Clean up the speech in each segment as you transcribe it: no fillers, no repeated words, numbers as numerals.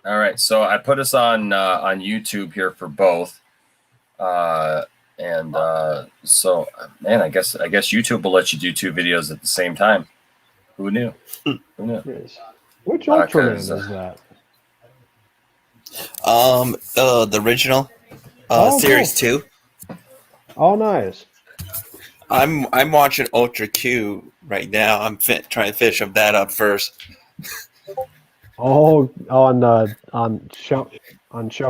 All right, so I put us on YouTube here for both, so man, I guess YouTube will let you do two videos at the same time. Who knew? Who knew? Which Ultraman is that? The original, Series 2. Oh, nice. I'm watching Ultra Q right now. I'm trying to finish that up first. Oh, on Show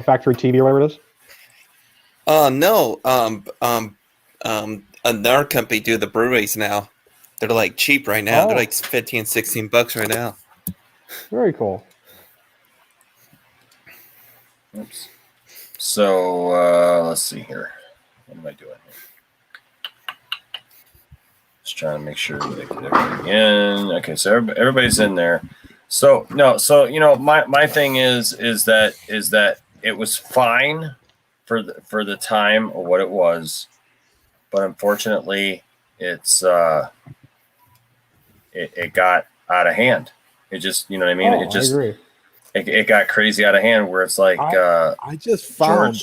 Factory TV or whatever it is. No. Another company do the Blu-rays now. They're like cheap right now. They're like $15-$16 right now. Very cool. Oops. So let's see here. What am I doing here? Just trying to make sure that I get everything in. Okay, so everybody's in there. So no, so my thing is that it was fine for the time or what it was, but unfortunately it's it got out of hand. It just, you know what I mean? I agree. It got crazy out of hand where it's like I just found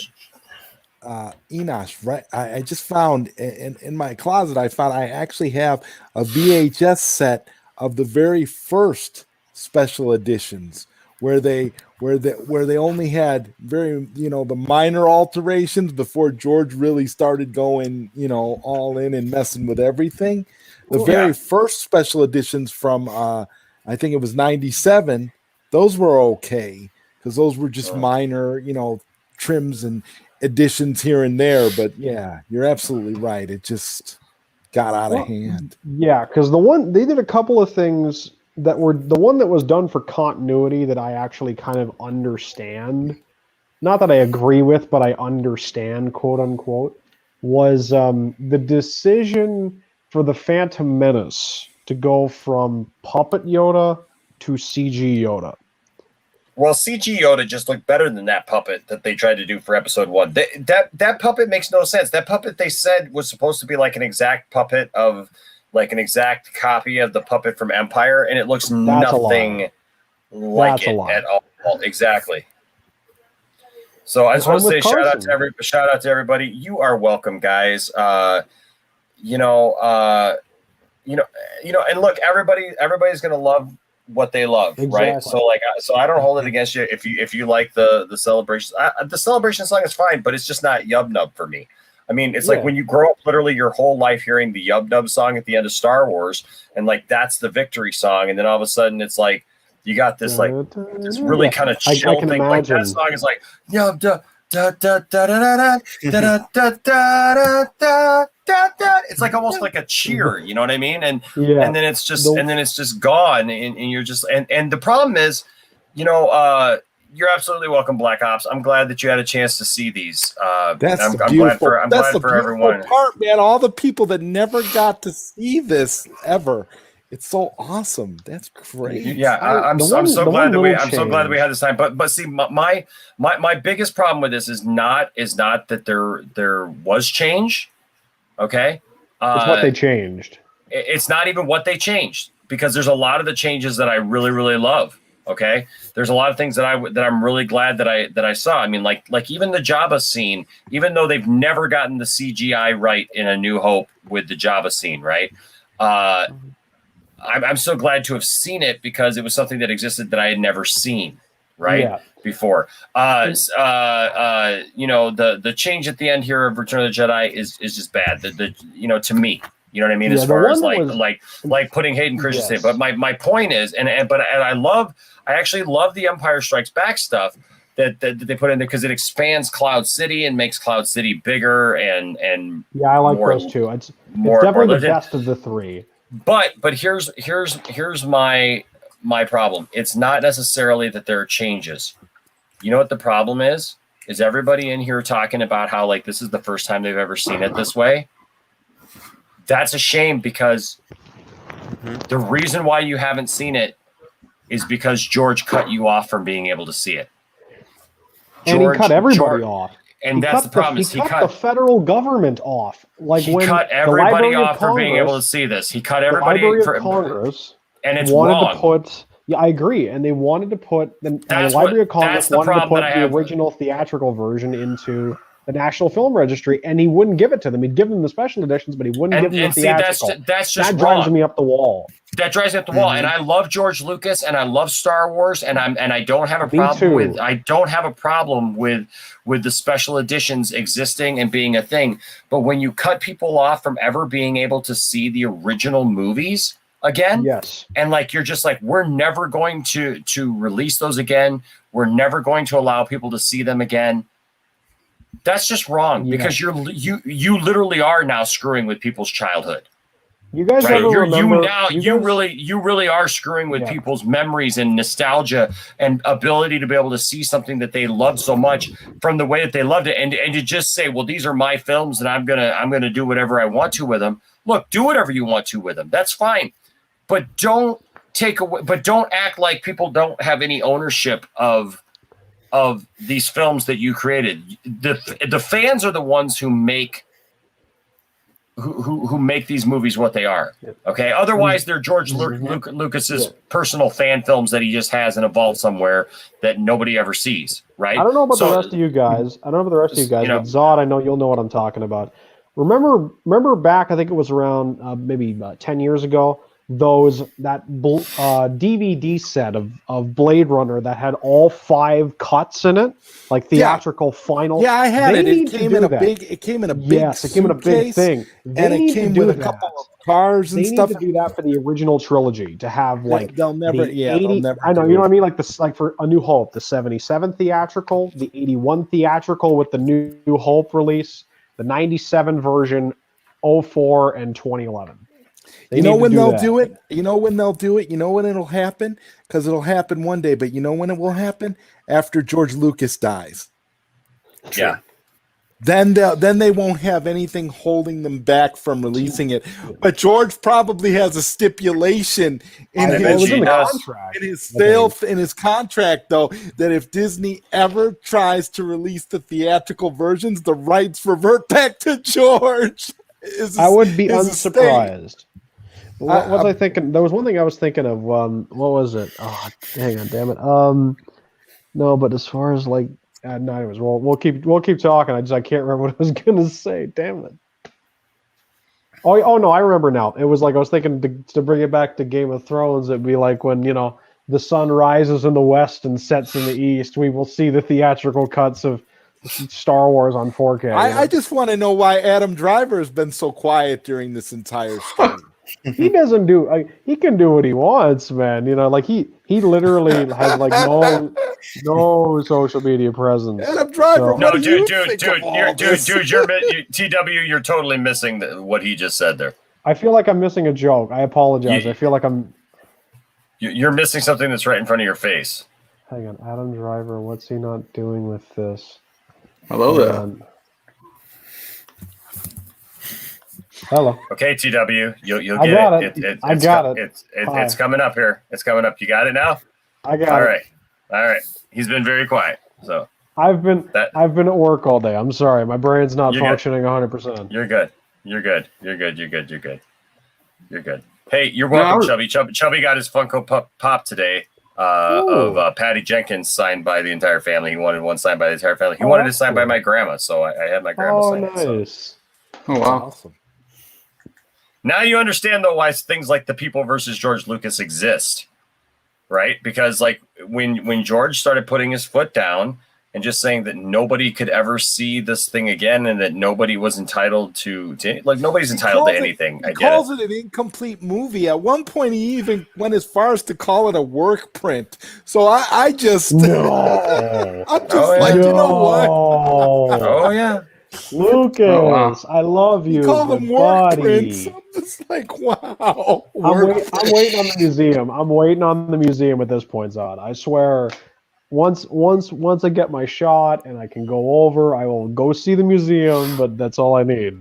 Enosh, right? I just found in my closet, I actually have a VHS set of the very first special editions where they only had very, the minor alterations before George really started going, all in and messing with everything. The very first special editions from I think it was 97, those were okay because those were just minor, trims and additions here and there. But yeah, you're absolutely right. It just got out of hand. Yeah, because they did a couple of things that were the one that was done for continuity that I actually kind of understand. Not that I agree with, but I understand, quote unquote, was the decision for the Phantom Menace to go from puppet Yoda to CG Yoda. Well, CG Yoda just looked better than that puppet that they tried to do for episode 1. That puppet makes no sense. That puppet they said was supposed to be like an exact puppet of, like an exact copy of the puppet from Empire, and it looks nothing like it at all. Exactly. So I just want to say shout out to everybody. You are welcome, guys. And look, everybody's gonna love what they love, right? So I don't hold it against you if you like the celebration. The celebration song is fine, but it's just not Yub Nub for me. I mean, it's like when you grow up literally your whole life hearing the Yub Nub song at the end of Star Wars, and like that's the victory song, and then all of a sudden it's like you got this like this really kind of chill thing. Like that song is like Yub da da da da da da da da da da. It's like almost like a cheer, you know what I mean? And then it's just gone, and you're just and the problem is, you're absolutely welcome, Black Ops. I'm glad that you had a chance to see these. I'm glad for everyone. Part, man. All the people that never got to see this ever. It's so awesome. That's great. Yeah, I'm so glad that we had this time. But see, my biggest problem with this is not that there was change. Okay, it's what they changed. It's not even what they changed, because there's a lot of the changes that I really, really love. Okay, there's a lot of things that I'm really glad that I saw. I mean, like even the Jabba scene, even though they've never gotten the CGI right in A New Hope with the Jabba scene, right? I'm so glad to have seen it, because it was something that existed that I had never seen, right? Before. The change at the end here of Return of the Jedi is just bad. To me. You know what I mean? As far as like putting Hayden Christensen. But my point is, and I actually love the Empire Strikes Back stuff that they put in there, because it expands Cloud City and makes Cloud City bigger and I like those too. It's definitely the best of the three. But here's my problem. It's not necessarily that there are changes. You know what the problem is? Is everybody in here talking about how like this is the first time they've ever seen it this way? That's a shame, because the reason why you haven't seen it is because George cut you off from being able to see it. And he cut everybody off. And that's the problem. He cut the federal government off. Like he cut everybody off for being able to see this. He cut everybody for Congress, and it's wanted wrong. to put Yeah, I agree. And they wanted to put the That's Library what- of Congress that's the wanted to problem put that I the have. original theatrical version into the National Film Registry, and he wouldn't give it to them. He'd give them the special editions, but he wouldn't give them the And see, theatrical. that's just That drives wrong. me up the wall. That drives me up the wall. And I love George Lucas, and I love Star Wars, and I don't have a Me problem too. with the special editions existing and being a thing. But when you cut people off from ever being able to see the original movies again, Yes. and like you're just like, we're never going to release those again. We're never going to allow people to see them again. That's just wrong, because you literally are now screwing with people's childhood. You guys Right, ever remember? you really are screwing with people's memories and nostalgia and ability to be able to see something that they loved so much from the way that they loved it, and to just say, well, these are my films and I'm gonna do whatever I want to with them. Look, do whatever you want to with them. That's fine, but don't take away. But don't act like people don't have any ownership of these films that you created. The fans are the ones who make. Who make these movies what they are. Okay. Otherwise, they're George Lucas's personal fan films that he just has in a vault somewhere that nobody ever sees. Right. I don't know about the rest of you guys. But Zod, I know you'll know what I'm talking about. Remember back, I think it was around maybe 10 years ago, that DVD set of Blade Runner that had all 5 cuts in it, like theatrical final. Yeah, I had it. It came in a big. It came in a big thing, and it came with a couple of cars and stuff. They need to do that for the original trilogy to have like they'll never. They'll never. I know, you know what I mean. Like this, like for A New Hope, the '77 theatrical, the '81 theatrical with the New Hope release, the '97 version, 04 and 2011. You know when they'll do it? You know when they'll do it? You know when it'll happen? Because it'll happen one day, but you know when it will happen? After George Lucas dies. Yeah. Then they won't have anything holding them back from releasing it. But George probably has a stipulation in his contract, though, that if Disney ever tries to release the theatrical versions, the rights revert back to George. I would be unsurprised. What was I thinking? There was one thing I was thinking of. What was it? Oh, hang on, damn it. No, but as far as like, no, anyways, we'll keep talking. I can't remember what I was gonna say. Damn it. Oh no, I remember now. It was like I was thinking to bring it back to Game of Thrones. It'd be like when the sun rises in the west and sets in the east. We will see the theatrical cuts of Star Wars on 4K. I just want to know why Adam Driver has been so quiet during this entire story. He doesn't do. He can do what he wants, man. Like he literally has like no social media presence. Adam Driver, no, dude, TW, you're totally missing what he just said there. I feel like I'm missing a joke. I apologize. I feel like you're missing something that's right in front of your face. Hang on, Adam Driver. What's he not doing with this? Hello there. Hello. Okay, TW, you'll get it. I got it. It's coming up here. It's coming up. You got it now? I got it. All right. He's been very quiet. So I've been at work all day. I'm sorry. My brain's not functioning 100%. You're good. Hey, you're welcome, Chubby. Chubby got his Funko Pop today of Patty Jenkins signed by the entire family. He wanted one signed by the entire family. He wanted it signed by my grandma, so I had my grandma sign it. Oh, nice. Oh, wow. Awesome. Now you understand, though, why things like The People versus George Lucas exist, right? Because like when George started putting his foot down and just saying that nobody could ever see this thing again and that nobody was entitled to like nobody's entitled to anything. He calls it an incomplete movie. At one point, he even went as far as to call it a work print. So I just no. I'm just you know what? Oh yeah. Lucas, I love you. You call them work prints. I'm just like, wow. I'm waiting on the museum. I'm waiting on the museum at this point, Zod. I swear, once I get my shot and I can go over, I will go see the museum. But that's all I need.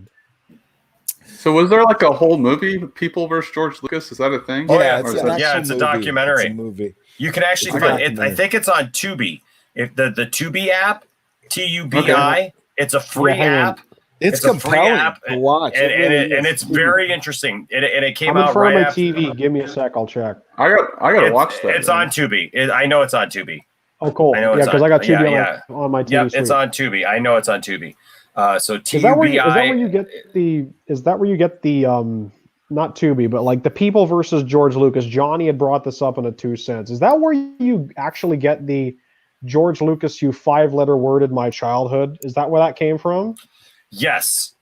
So was there like a whole movie, People versus George Lucas? Is that a thing? Oh yeah, it's a documentary. It's a movie. You can actually find it. I think it's on Tubi. If the Tubi app, TUBI. It's a free app. It's a free compelling app to watch. and Really and is. it's very interesting. And it came I'm in out front right of my after. TV. Give me a sec. I'll check. I gotta watch that. It's on Tubi. I know it's on Tubi. Oh, cool. I know Yeah, it's because on. I got Tubi yeah. on my TV. Yep, suite. it's on Tubi. I know it's on Tubi. So Tubi. Is that where you get the? Is that where you get the? Not Tubi, but like the People versus George Lucas. Johnny had brought this up in a 2 cents. Is that where you actually get the George Lucas? You 5-letter worded my childhood. Is that where that came from? Yes.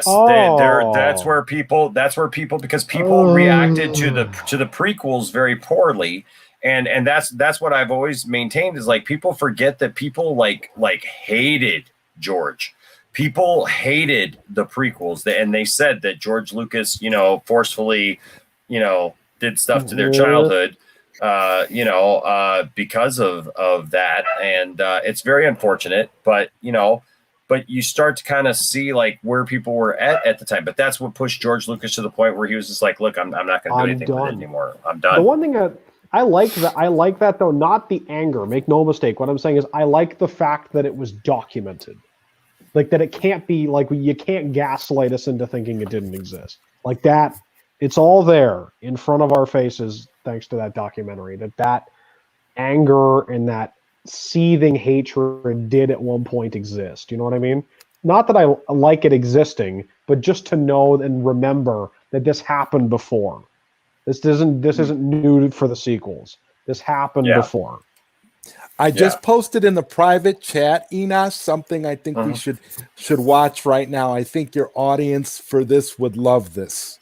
Oh. That's where people because people reacted to the prequels very poorly. And that's what I've always maintained is like people forget that people like hated George. People hated the prequels, and they said that George Lucas, forcefully, did stuff to their childhood, because of that, and it's very unfortunate. But you start to kind of see like where people were at the time. But that's what pushed George Lucas to the point where he was just like, "Look, I'm not going to do anything with it anymore. I'm done." The one thing I like that though, not the anger. Make no mistake. What I'm saying is I like the fact that it was documented. Like that it can't be like you can't gaslight us into thinking it didn't exist. Like that, it's all there in front of our faces thanks to that documentary. That anger and that seething hatred did at one point exist. You know what I mean? Not that I like it existing, but just to know and remember that this happened before. This isn't new for the sequels. This happened before. I just posted in the private chat, Enosh, something I think we should watch right now. I think your audience for this would love this.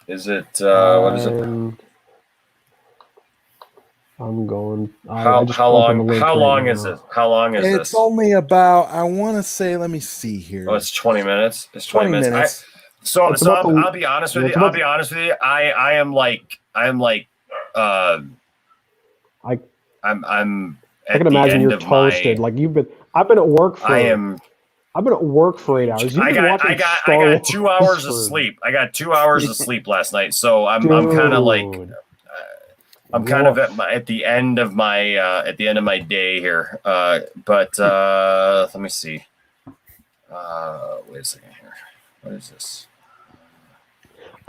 Is it what is it? I'm going. How long is it? How long is this? It's only about, I want to say, let me see here. Oh, it's 20 minutes. It's 20 minutes. I'll be honest with you. I am like I'm I can imagine you're toasted. Like I've been at work for. I've been at work for 8 hours. I got 2 hours of sleep. I got 2 hours of sleep last night, so I'm kind of like I'm kind of at the end of my day here. But let me see. Wait a second here. What is this?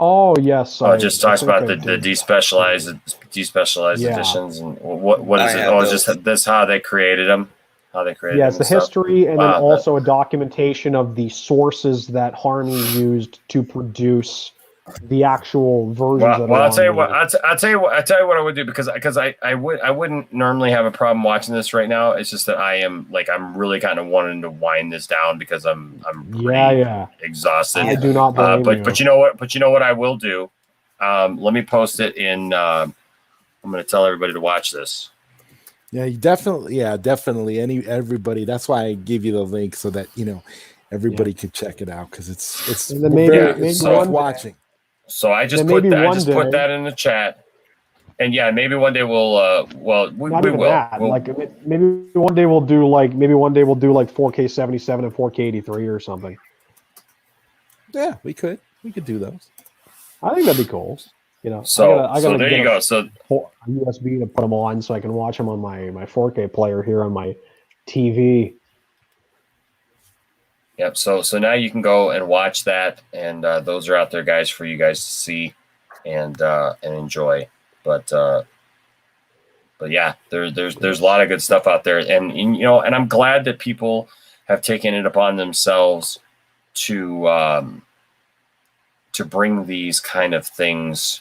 Oh yes. It just talks about the despecialized editions and what is it? Oh, it's just that's how they created them. How they created them. Yes, the history and then also a documentation of the sources that Harney used to produce the actual versions. Well, I'll tell you what. I'll tell you what I would do because I wouldn't normally have a problem watching this right now. It's just that I'm really kind of wanting to wind this down because I'm pretty exhausted. I do not blame you. But you know what? But you know what I will do. Let me post it in. I'm going to tell everybody to watch this. Yeah, definitely. Everybody. That's why I give you the link so that everybody can check it out because it's worth watching. So I just put that in the chat, and maybe one day we'll we will. Maybe one day we'll do like 4K 77 and 4K 83 or something. Yeah, we could do those. I think that'd be cool. So there you go. So USB to put them on so I can watch them on my 4K player here on my TV. Yep. So now you can go and watch that, and those are out there, guys, for you guys to see and enjoy. But yeah, there's a lot of good stuff out there, and and I'm glad that people have taken it upon themselves to bring these kind of things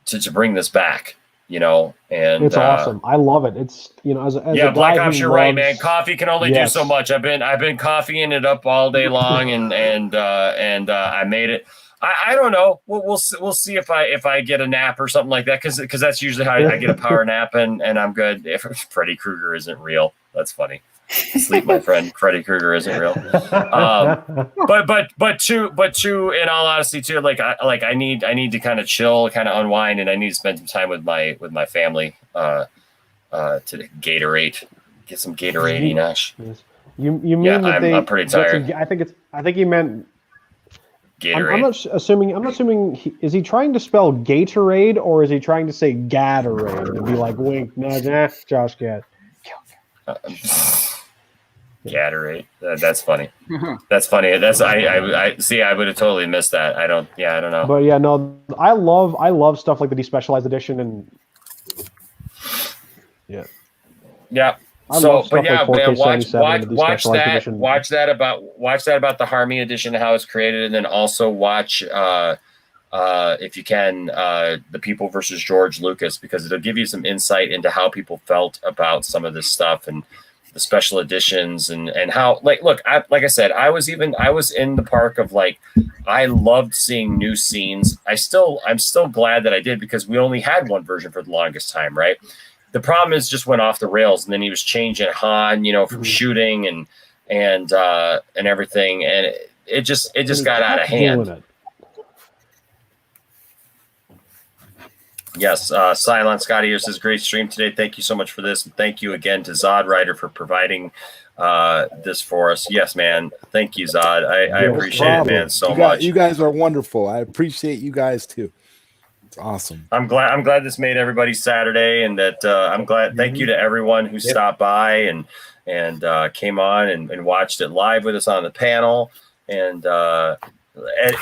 to bring this back. And it's awesome. I love it. It's as a Black Ops, you're right, man. Coffee can only do so much. I've been coffeeing it up all day long, and I made it. I don't know. We'll see if I get a nap or something like that because that's usually how I get a power nap and I'm good. If Freddy Krueger isn't real, that's funny. Sleep, my friend. Freddy Krueger isn't real. But to in all honesty too, I need to kind of chill, kind of unwind, and I need to spend some time with my family. To Gatorade, get some Gatorade, Enosh. Yes. You mean that I'm pretty tired. I think he meant Gatorade. I'm not assuming. Is he trying to spell Gatorade or is he trying to say Gatorade and be like wink, nudge, Josh Gad? Gatorade. That's funny. That's funny. That's I see. I would have totally missed that. I don't know. But yeah, no, I love stuff like the despecialized edition and yeah. Yeah. I So, love stuff but yeah, like 4K man, watch 77 and the watch despecialized that. edition. Watch that about the Harmony edition, how it's created, and then also watch if you can the People versus George Lucas, because it'll give you some insight into how people felt about some of this stuff and the special editions and how, like, look, like I said, I was in the park of, like, I loved seeing new scenes. I'm still glad that I did, because we only had one version for the longest time, right? The problem is just went off the rails, and then he was changing Han, from shooting and everything, and it just got out of hand. Yes, Silent Scotty here says, great stream today. Thank you so much for this. And thank you again to Zod Rider for providing this for us. Yes, man. Thank you, Zod. I appreciate it, man, so much. You guys are wonderful. I appreciate you guys too. It's awesome. I'm glad this made everybody's Saturday, and that I'm glad. Thank you to everyone who stopped by and came on and watched it live with us on the panel. And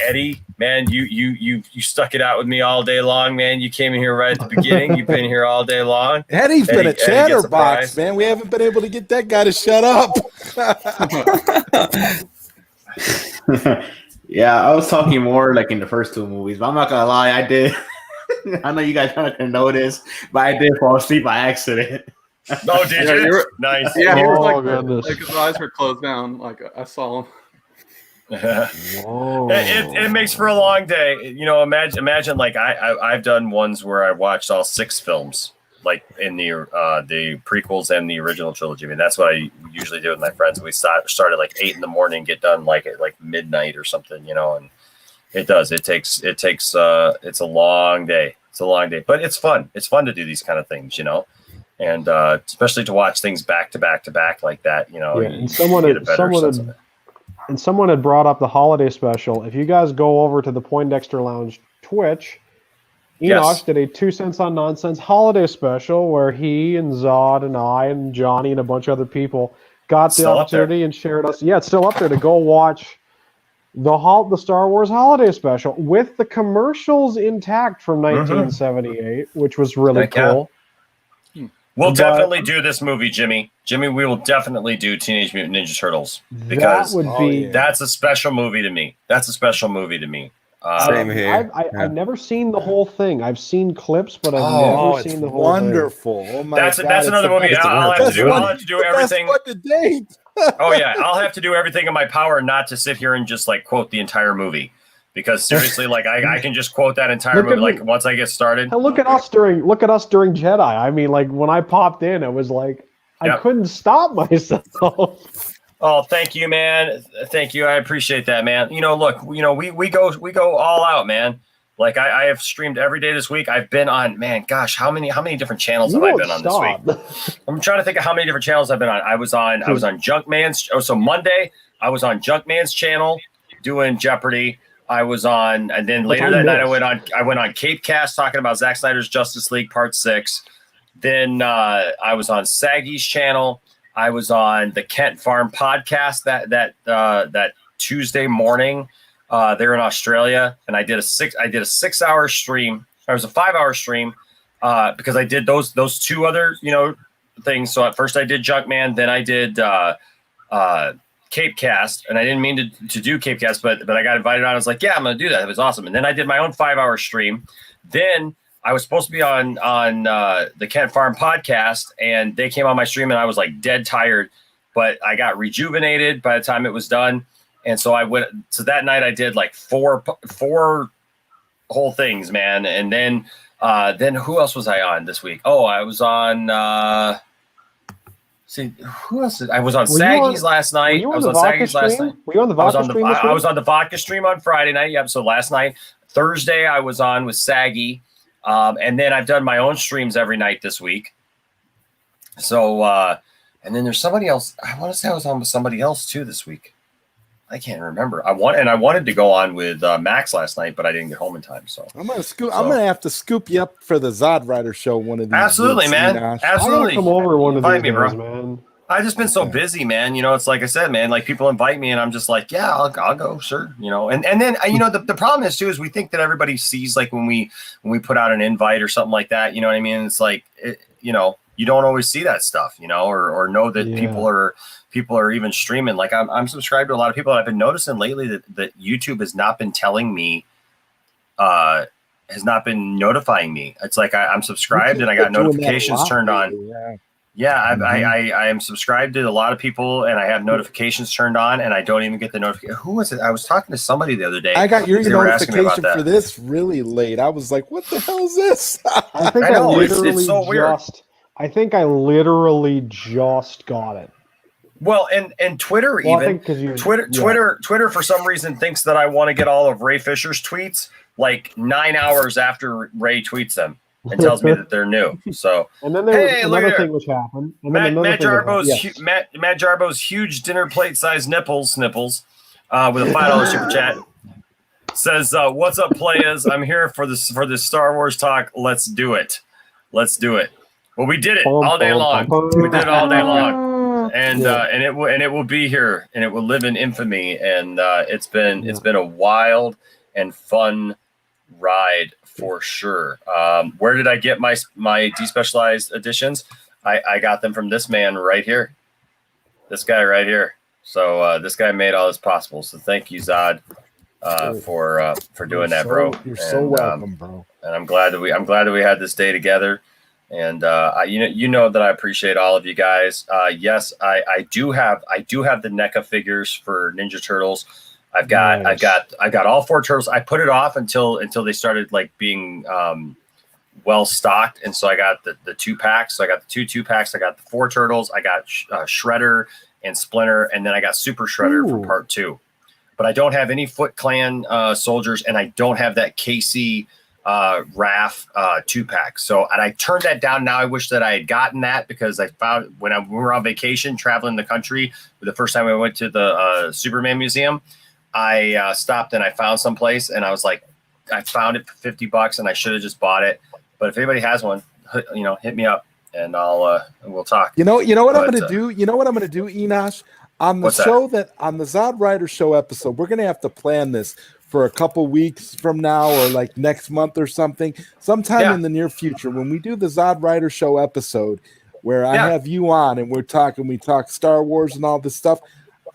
Eddie, man, you stuck it out with me all day long, man. You came in here right at the beginning. You've been here all day long. Eddie's been a chatterbox, man. We haven't been able to get that guy to shut up. Yeah, I was talking more like in the first two movies, but I'm not gonna lie, I did. I know you guys aren't gonna know this, but I did fall asleep by accident. Oh, did you? Nice. Yeah, he was goodness. like his eyes were closed down. Like I saw him. It makes for a long day. Imagine like I've done ones where I watched all 6 films, like in the prequels and the original trilogy. I mean, that's what I usually do with my friends. We started like 8 a.m, get done like at like midnight or something, and it's a long day. It's a long day, but it's fun. It's fun to do these kind of things, and especially to watch things back to back to back like that, Yeah, and someone had brought up the holiday special. If you guys go over to the Poindexter Lounge Twitch, Enoch did a 2 cents on nonsense holiday special where he and Zod and I and Johnny and a bunch of other people got the opportunity and shared us. Yeah, it's still up there to go watch the Star Wars holiday special with the commercials intact from 1978, which was really cool. We'll definitely do this movie, Jimmy. We will definitely do Teenage Mutant Ninja Turtles, because that's a special movie to me. Same here. I've never seen the whole thing. I've seen clips, but I've never seen the whole wonderful. thing. Oh my that's God, another movie. I'll have to do everything. What the date? Oh yeah, I'll have to do everything in my power not to sit here and just like quote the entire movie, because seriously, like I can just quote that entire movie like once I get started. Look at us during Jedi. I mean, like when I popped in, it was like I couldn't stop myself. Oh, thank you, man. Thank you. I appreciate that, man. Look, we go all out, man. Like I have streamed every day this week. I've been on, man, gosh, how many different channels have I been on this week? I'm trying to think of how many different channels I've been on. I was on Junkman's. So Monday I was on Junkman's channel doing Jeopardy. I was on, and then later that night I went on Cape Cast talking about Zack Snyder's Justice League Part 6. Then I was on Saggy's channel. I was on the Kent Farm podcast that Tuesday morning. They're in Australia, and I did a 6-hour stream. It was a 5-hour stream because I did those 2 other things. So at first I did Junkman, then I did Cape Cast, and I didn't mean to do Cape Cast, but I got invited on. I was like, yeah, I'm gonna do that. It was awesome. And then I did my own 5-hour stream. Then I was supposed to be on the Kent Farm podcast, and they came on my stream, and I was like dead tired, but I got rejuvenated by the time it was done. And so I went. So that night I did like four whole things, man. And then who else was I on this week? Oh, I was on. See, who else? I was on Saggy's last night. I was on Saggy's last night. Were you on the vodka stream? I was on the vodka stream on Friday night. Yep. So last night, Thursday, I was on with Saggy, and then I've done my own streams every night this week. So, and then there's somebody else. I want to say I was on with somebody else too this week. I can't remember. I wanted to go on with Max last night, but I didn't get home in time. So I'm gonna have to scoop you up for the Zod Rider show one of these. Absolutely, weeks, man. Absolutely. Come over one of these days, man. I've just been so busy, man. You know, it's like I said, man, like people invite me and I'm just like, yeah, I'll go, sure. You know, and then, you know, the problem is too, is we think that everybody sees like when we put out an invite or something like that, you know what I mean? It's like, you know, you don't always see that stuff, you know, or know that people are even streaming. Like I'm subscribed to a lot of people. I've been noticing lately that YouTube has not been telling me, has not been notifying me. It's like I'm subscribed and I got notifications turned on. Yeah, I am subscribed to a lot of people and I have notifications turned on and I don't even get the notification. Who was it? I was talking to somebody the other day. I got your notification for this really late. I was like, what the hell is this? I think it's so weird. I think I literally just got it. Well, and Twitter Twitter for some reason thinks that I want to get all of Ray Fisher's tweets like 9 hours after Ray tweets them. And tells me that they're new. So, and then there was another thing which happened. Matt Jarbo's huge dinner plate sized nipples with a $5 super chat says, "What's up, players? I'm here for this Star Wars talk. Let's do it. Well, we did it all day long. We did it all day long, and it will be here, and it will live in infamy. And it's been a wild and fun ride." For sure. Where did I get my despecialized editions? I got them from this man right here. This guy right here. So this guy made all this possible. So thank you, Zod, for doing that, bro. You're so welcome, bro. And I'm glad that we had this day together. And you know that I appreciate all of you guys. Yes, I do have the NECA figures for Ninja Turtles. I got all 4 turtles. I put it off until they started like being well stocked, and so I got the 2 packs. So I got the 2 packs. I got the 4 turtles. I got Shredder and Splinter, and then I got Super Shredder for part 2. But I don't have any Foot Clan soldiers, and I don't have that KC Raph 2 pack. So and I turned that down. Now I wish that I had gotten that because I found when we were on vacation traveling the country, the first time I went to the Superman Museum. I stopped and I found some place and I was like, I found it for $50 and I should have just bought it. But if anybody has one, you know, hit me up and we'll talk. You know what I'm going to do? You know what I'm going to do, Enosh? On the on the Zod Rider Show episode, we're going to have to plan this for a couple weeks from now or like next month or something, sometime in the near future. When we do the Zod Rider Show episode where I have you on and we talk Star Wars and all this stuff,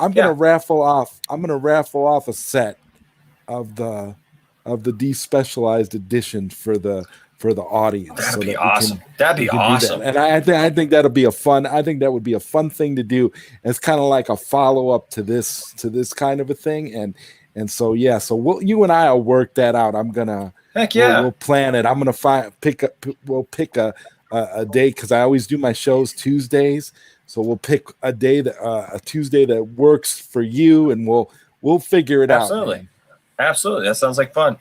I'm gonna raffle off a set of the despecialized edition for the audience. That'd be awesome. That'd be awesome. And I think that'll be a fun. I think that would be a fun thing to do. It's kind of like a follow up to this kind of a thing. And so you and I will work that out. I'm gonna we'll plan it. I'm gonna pick a day because I always do my shows Tuesdays. So we'll pick a day a Tuesday that works for you, and we'll figure it out. Absolutely. That sounds like fun.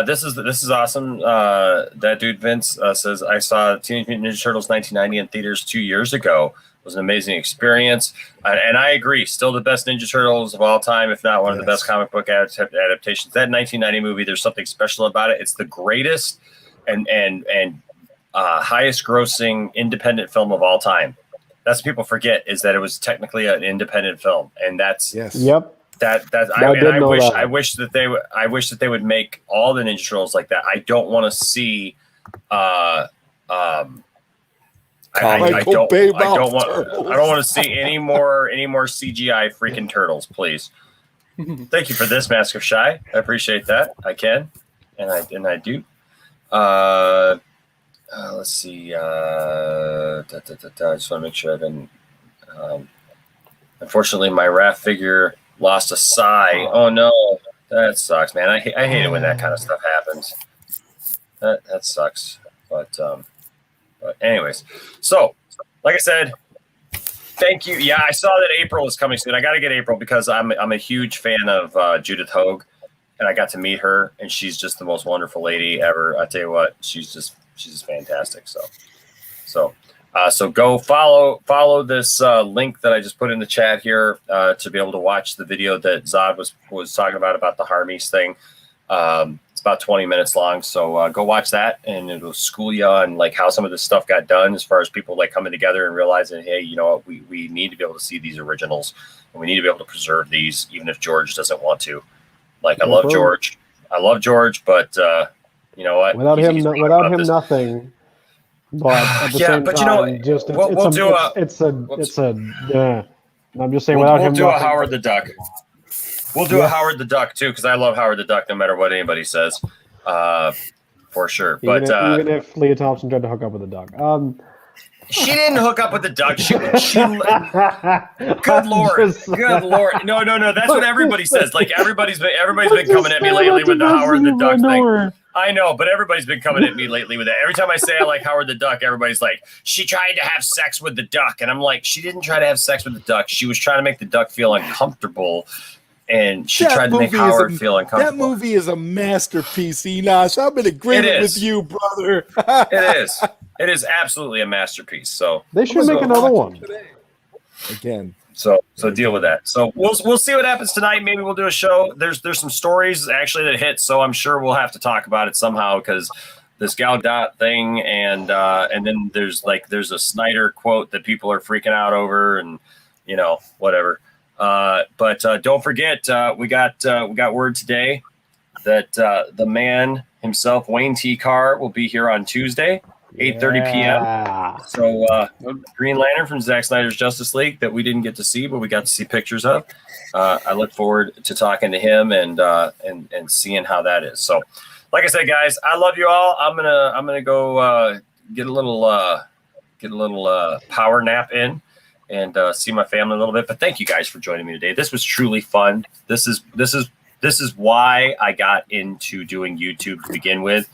This is awesome. That dude Vince says I saw Teenage Mutant Ninja Turtles 1990 in theaters 2 years ago. It was an amazing experience, and I agree. Still the best Ninja Turtles of all time, if not one of the best comic book adaptations. That 1990 movie, there's something special about it. It's the greatest and highest grossing independent film of all time. That's what people forget is that it was technically an independent film, and that's I wish that they would make all the Ninja Turtles like that. I don't want to see I don't want to see any more CGI freaking turtles, please. Thank you for this, Mask of Shy. I appreciate that. I can, and I do. Let's see. I just want to make sure I didn't. Unfortunately, my Raph figure lost a sigh. Oh no, that sucks, man. I hate it when that kind of stuff happens. That sucks. But anyways, so like I said, thank you. Yeah, I saw that April is coming soon. I got to get April because I'm a huge fan of Judith Hogue, and I got to meet her, and she's just the most wonderful lady ever. I tell you what, she's just fantastic. So go follow this link that I just put in the chat here to be able to watch the video that Zod was talking about the Harmies thing. It's about 20 minutes long. So go watch that, and it'll school you on like how some of this stuff got done, as far as people like coming together and realizing, hey, you know what, we need to be able to see these originals, and we need to be able to preserve these, even if George doesn't want to. Like, I love George, but you know what? Without him, nothing. But at the same but time, you know, I'm just saying, we'll do a Howard the Duck. We'll do a Howard the Duck too, because I love Howard the Duck, no matter what anybody says, for sure. But even if Leah Thompson tried to hook up with a duck, she didn't hook up with the duck. She good lord. No. That's what everybody says. Like everybody's been coming at me lately with the Howard the Duck thing. I know, but everybody's been coming at me lately with it. Every time I say I like Howard the Duck, everybody's like, she tried to have sex with the duck. And I'm like, she didn't try to have sex with the duck. She was trying to make the duck feel uncomfortable. And she tried to make Howard feel uncomfortable. That movie is a masterpiece, Enosh. I'm in agreement with you, brother. It is. It is absolutely a masterpiece. So they should make another one. Again. So deal with that. So we'll see what happens tonight. Maybe we'll do a show. There's some stories actually that hit, so I'm sure we'll have to talk about it somehow, because this Gal Gadot thing, and then there's a Snyder quote that people are freaking out over, and you know, whatever. But don't forget, we got word today that the man himself, Wayne T. Carr, will be here on Tuesday, 8:30 p.m. So Green Lantern from Zack Snyder's Justice League that we didn't get to see, but we got to see pictures of. I look forward to talking to him and seeing how that is. So, like I said, guys, I love you all. I'm gonna go get a little power nap in and see my family a little bit. But thank you guys for joining me today. This was truly fun. This is why I got into doing YouTube to begin with.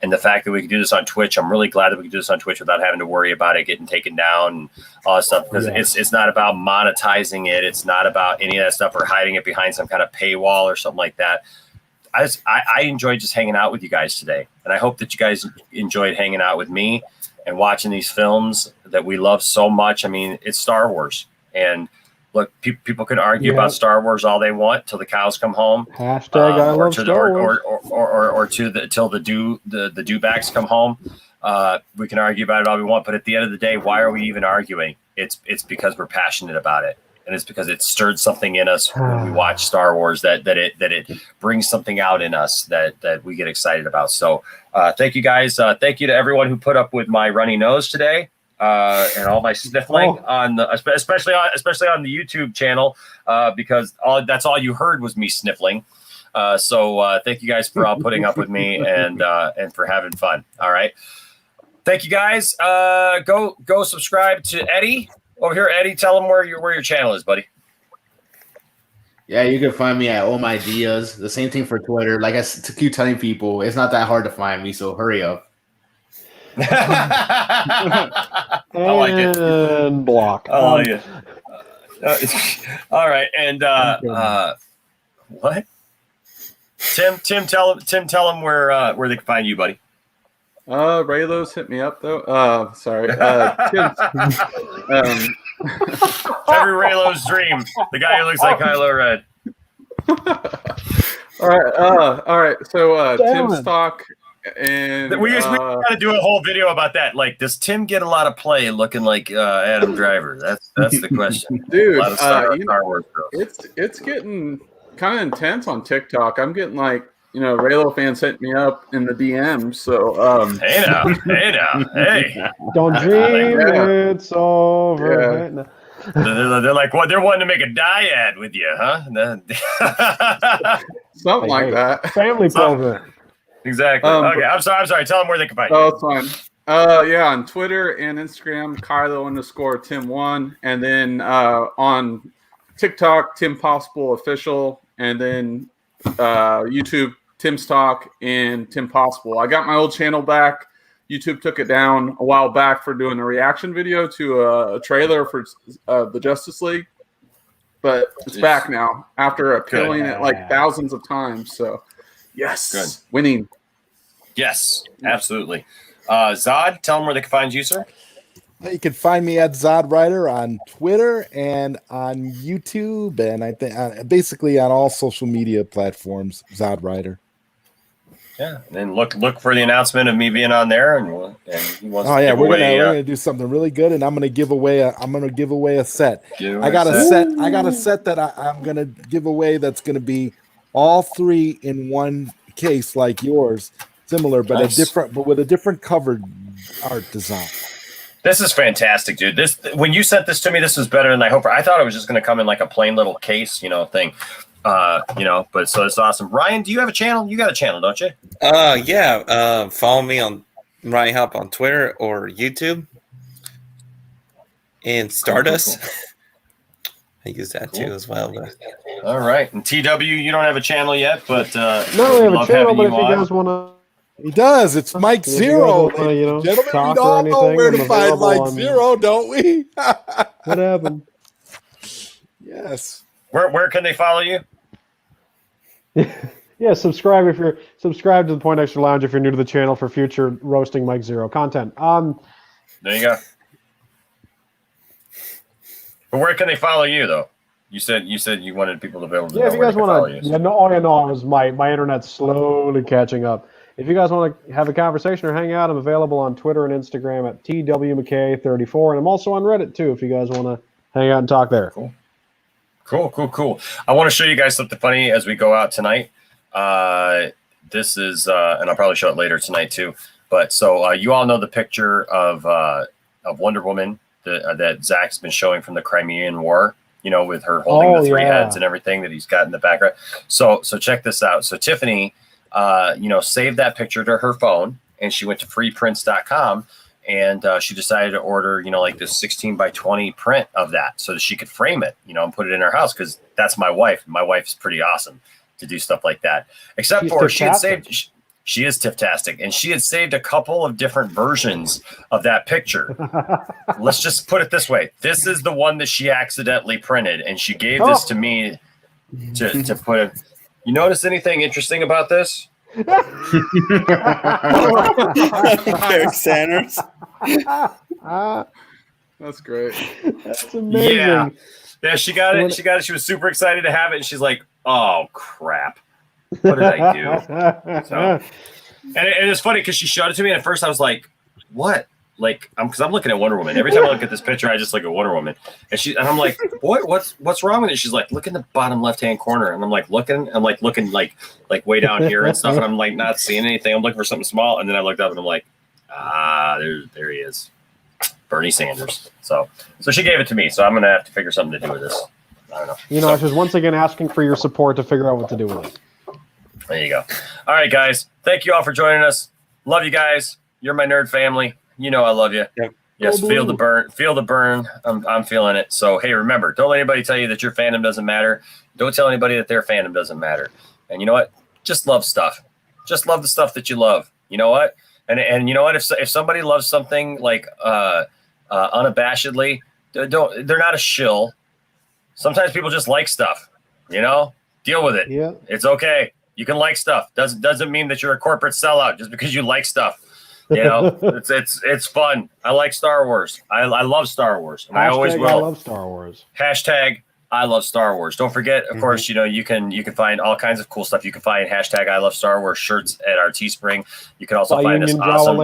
And the fact that we can do this on Twitch, I'm really glad that we can do this on Twitch without having to worry about it getting taken down and all that stuff, because it's not about monetizing it. It's not about any of that stuff or hiding it behind some kind of paywall or something like that. I enjoyed just hanging out with you guys today. And I hope that you guys enjoyed hanging out with me and watching these films that we love so much. I mean, it's Star Wars. And look, people can argue about Star Wars all they want till the cows come home. Hashtag I love Star Wars. Or till the dewbacks come home. We can argue about it all we want, but at the end of the day, why are we even arguing? It's because we're passionate about it, and it's because it stirred something in us when we watch Star Wars that it brings something out in us that we get excited about. So thank you guys. Thank you to everyone who put up with my runny nose today. And all my sniffling on the, especially on the YouTube channel, because that's all you heard was me sniffling. So thank you guys for all putting up with me and for having fun. All right. Thank you guys. Go subscribe to Eddie over here. Eddie, tell him where your channel is, buddy. Yeah, you can find me at Oh My Diaz. The same thing for Twitter. Like I keep telling people, it's not that hard to find me, so hurry up. I like it. And block. Oh yeah. All right. And what? Tim, tell them where they can find you, buddy. Raylos hit me up though. Sorry. Tim, every Raylo's dream. The guy who looks like Kylo Ren. All right. So Tim's talk. And we got to do a whole video about that. Like, does Tim get a lot of play looking like Adam Driver? That's the question, dude. A lot of Star Wars it's getting kind of intense on TikTok. I'm getting like, Raylo fans hit me up in the DMs. So hey now, hey. Don't dream it's over. Yeah. They're like, what? They're wanting to make a dyad with you, huh? Something like that. Family program. Exactly. Okay, I'm sorry. Tell them where they can find you. Oh, it's fine. On Twitter and Instagram, Kylo_Tim1, and then on TikTok, Tim Possible Official, and then YouTube, Tim's Talk and Tim Possible. I got my old channel back. YouTube took it down a while back for doing a reaction video to a trailer for the Justice League, but it's back now after appealing it like thousands of times. So. Yes. Good. Winning. Yes, absolutely. Zod, tell them where they can find you, sir. You can find me at Zod Writer on Twitter and on YouTube, and I think basically on all social media platforms, Zod Writer. Yeah, and then look for the announcement of me being on there, and he wants Oh to yeah, give we're away, gonna do something really good, and I'm gonna give away a set. give I away got a set. set. I got a set that I'm gonna give away. That's gonna be all three in one case, like yours, similar, but Nice. with a different covered art design. This is fantastic, dude. This when you sent this to me, this was better than I hoped. I thought it was just going to come in like a plain little case, thing. But so it's awesome. Ryan, do you have a channel? You got a channel, don't you? Yeah. Follow me on Ryan Hop on Twitter or YouTube. And Stardust. Cool. I use that too as well. But All right. And TW, you don't have a channel yet, but No, we have a channel, but if you guys want to. He does. It's Mike If you Zero. guys wanna, Gentlemen, we talk or all know anything, where I'm to find available Mike on- Zero, don't we? What happened? Yes. Where can they follow you? Yeah, subscribe to the Point Extra Lounge if you're new to the channel for future roasting Mike Zero content. There you go. But where can they follow you though? You said you wanted people to be able to Yeah, know if you where guys they can follow want you. to, it was my internet's slowly catching up. If you guys want to have a conversation or hang out, I'm available on Twitter and Instagram at TWMcKay34, and I'm also on Reddit too. If you guys want to hang out and talk there. Cool. I want to show you guys something funny as we go out tonight. This is, and I'll probably show it later tonight too. But so you all know the picture of Wonder Woman that Zach's been showing from the Crimean War. With her holding the three heads and everything that he's got in the background. So check this out. So Tiffany, saved that picture to her phone, and she went to freeprints.com, and she decided to order, like this 16 by 20 print of that so that she could frame it, and put it in her house, because that's my wife. My wife's pretty awesome to do stuff like that. Except for she had saved. She is tiftastic, and she had saved a couple of different versions of that picture. Let's just put it this way. This is the one that she accidentally printed, and she gave this to me to put it. You notice anything interesting about this? Eric Sanders. That's great. That's amazing. Yeah, she got it. She was super excited to have it, and she's like, "Oh crap, what did I do?" So, and it's funny because she showed it to me, and at first I was like, "What?" Like, because I'm looking at Wonder Woman. Every time I look at this picture, I just look at Wonder Woman, and I'm like, what's wrong with it?" She's like, "Look in the bottom left-hand corner," and I'm like looking way down here and stuff, and I'm like not seeing anything. I'm looking for something small, and then I looked up and I'm like, there he is, Bernie Sanders. So she gave it to me, so I'm gonna have to figure something to do with this. I don't know. I was once again asking for your support to figure out what to do with it. There you go. All right, guys. Thank you all for joining us. Love you guys. You're my nerd family. I love you. Yep. Yes, feel the burn. Feel the burn. I'm feeling it. So, hey, remember, don't let anybody tell you that your fandom doesn't matter. Don't tell anybody that their fandom doesn't matter. And you know what? Just love stuff. Just love the stuff that you love. You know what? And you know what? If somebody loves something like unabashedly, they're not a shill. Sometimes people just like stuff. Deal with it. Yeah. It's okay. You can like stuff. Doesn't mean that you're a corporate sellout just because you like stuff. It's fun. I like Star Wars. I love Star Wars. And I always will. I love Star Wars. Hashtag I love Star Wars. Don't forget, of course, you can find all kinds of cool stuff. You can find hashtag I love Star Wars shirts at our Teespring. You can also find this awesome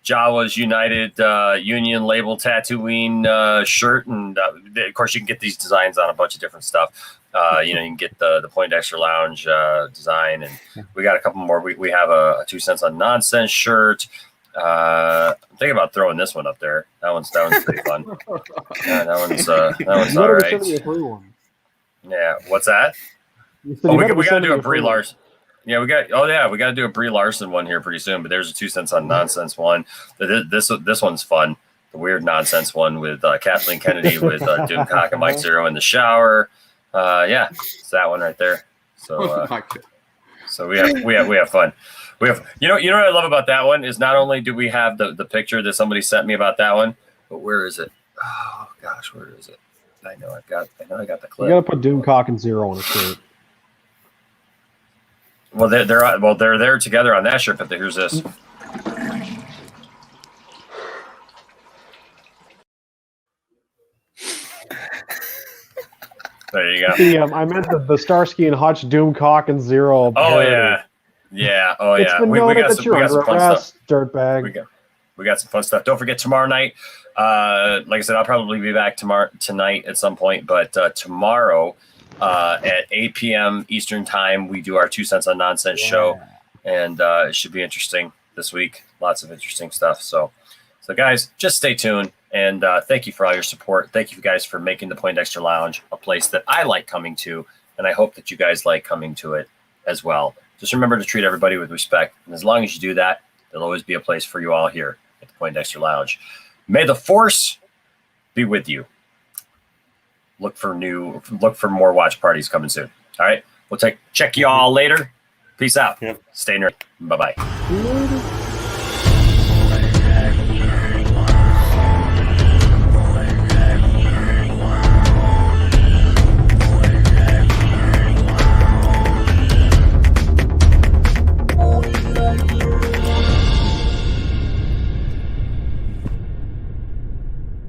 Jawa's United Union label Tatooine shirt, and of course you can get these designs on a bunch of different stuff. You can get the Point Extra Lounge design, and we got a couple more. We have a 2 cents on nonsense shirt. I'm thinking about throwing this one up there. That one's pretty fun. Yeah, that one's all right. Yeah, what's that? We got to do a Brie Larson. Yeah, we got to do a Brie Larson one here pretty soon. But there's a 2 cents on nonsense one. This one's fun. The weird nonsense one with Kathleen Kennedy with Doomcock and Mike Zero in the shower. Yeah, it's that one right there. So we have fun. We have you know what I love about that one is not only do we have the picture that somebody sent me about that one, but where is it? Oh gosh, where is it? I know I got the clip. You gotta put Doomcock and Zero on a shirt. Well, they're there together on that shirt, but here's this. There you go. I meant the Starsky and Hutch Doomcock and Zero. Oh yeah. Yeah. Oh It's yeah. been We noted got that some, you're we got some under fun stuff. arrest, dirtbag. We got some fun stuff. Don't forget tomorrow night. Like I said, I'll probably be back tonight at some point, but tomorrow at 8 p.m. Eastern time, we do our 2 Cents on Nonsense show, and it should be interesting this week. Lots of interesting stuff. So guys, just stay tuned, and thank you for all your support. Thank you guys for making the Poindexter Lounge a place that I like coming to, and I hope that you guys like coming to it as well. Just remember to treat everybody with respect, and as long as you do that, there'll always be a place for you all here at the Poindexter Lounge. May the Force be with you. Look for more watch parties coming soon. All right, we'll check you all later. Peace out. Yep. Stay nerdy. Bye bye.